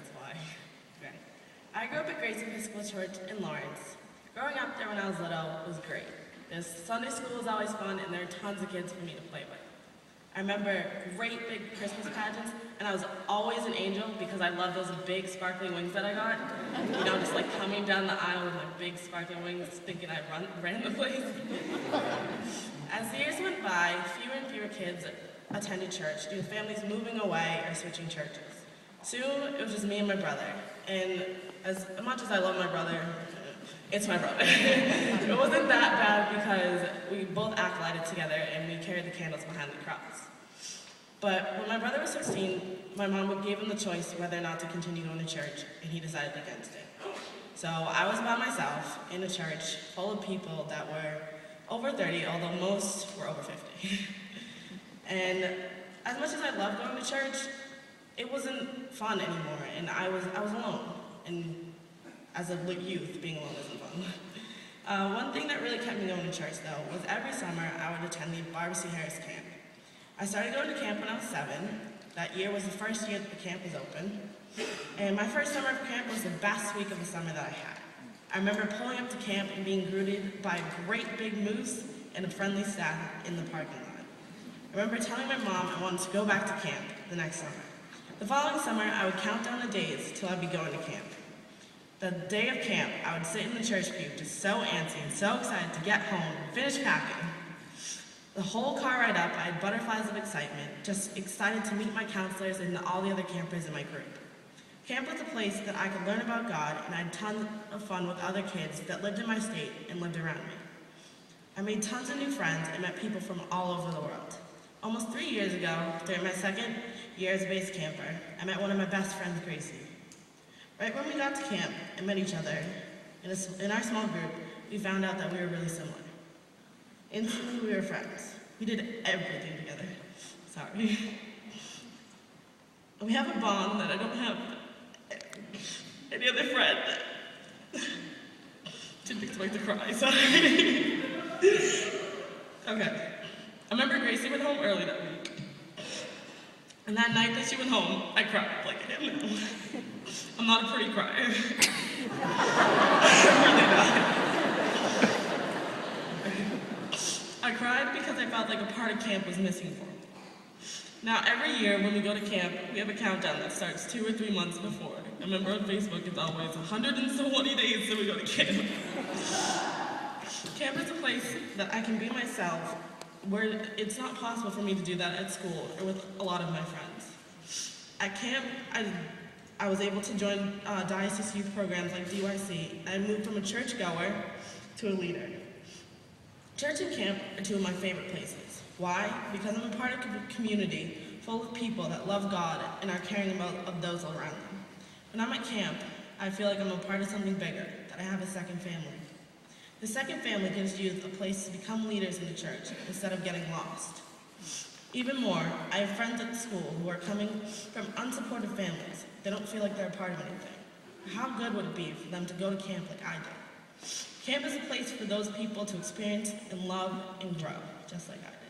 that's why. Okay. I grew up at Grace Episcopal Church in Lawrence. Growing up there when I was little was great. Sunday school was always fun, and there were tons of kids for me to play with. I remember great big Christmas pageants, and I was always an angel because I loved those big sparkly wings that I got. You know, just like coming down the aisle with my big sparkly wings, thinking I ran the place. As the years went by, fewer and fewer kids attended church due to families moving away or switching churches. Soon, it was just me and my brother. And as much as I love my brother, it's my brother. It wasn't that bad because we both acolyted together and we carried the candles behind the cross. But when my brother was 16, my mom gave him the choice whether or not to continue going to church, and he decided against it. So I was by myself in a church full of people that were over 30, although most were over 50. And as much as I loved going to church, it wasn't fun anymore, and I was alone. And as a youth, being alone isn't fun. One thing that really kept me going to church, though, was every summer I would attend the Barbara C. Harris camp. I started going to camp when I was 7. That year was the first year that the camp was open. And my first summer of camp was the best week of the summer that I had. I remember pulling up to camp and being greeted by a great big moose and a friendly staff in the parking lot. I remember telling my mom I wanted to go back to camp the next summer. The following summer, I would count down the days till I'd be going to camp. The day of camp, I would sit in the church pew just so antsy and so excited to get home and finish packing. The whole car ride up, I had butterflies of excitement, just excited to meet my counselors and all the other campers in my group. Camp was a place that I could learn about God, and I had tons of fun with other kids that lived in my state and lived around me. I made tons of new friends and met people from all over the world. Almost 3 years ago, during my second year as a base camper, I met one of my best friends, Gracie. Right when we got to camp and met each other, in our small group, we found out that we were really similar. Instantly, we were friends. We did everything together. Sorry. We have a bond that I don't have any other friend. Didn't expect to cry, sorry. Okay. I remember Gracie went home early that week. And that night that she went home, I cried like I am now. I'm not a pretty crier. I'm really not. I cried because I felt like a part of camp was missing for me. Now, every year when we go to camp, we have a countdown that starts 2 or 3 months before. I remember on Facebook, it's always 120 days till we go to camp. Camp is a place that I can be myself, where it's not possible for me to do that at school or with a lot of my friends. At camp, I was able to join diocese youth programs like DYC, and I moved from a churchgoer to a leader. Church and camp are 2 of my favorite places. Why? Because I'm a part of a community full of people that love God and are caring of those around them. When I'm at camp, I feel like I'm a part of something bigger, that I have a second family. The second family gives youth a place to become leaders in the church instead of getting lost. Even more, I have friends at school who are coming from unsupportive families. They don't feel like they're a part of anything. How good would it be for them to go to camp like I did? Camp is a place for those people to experience and love and grow, just like I did.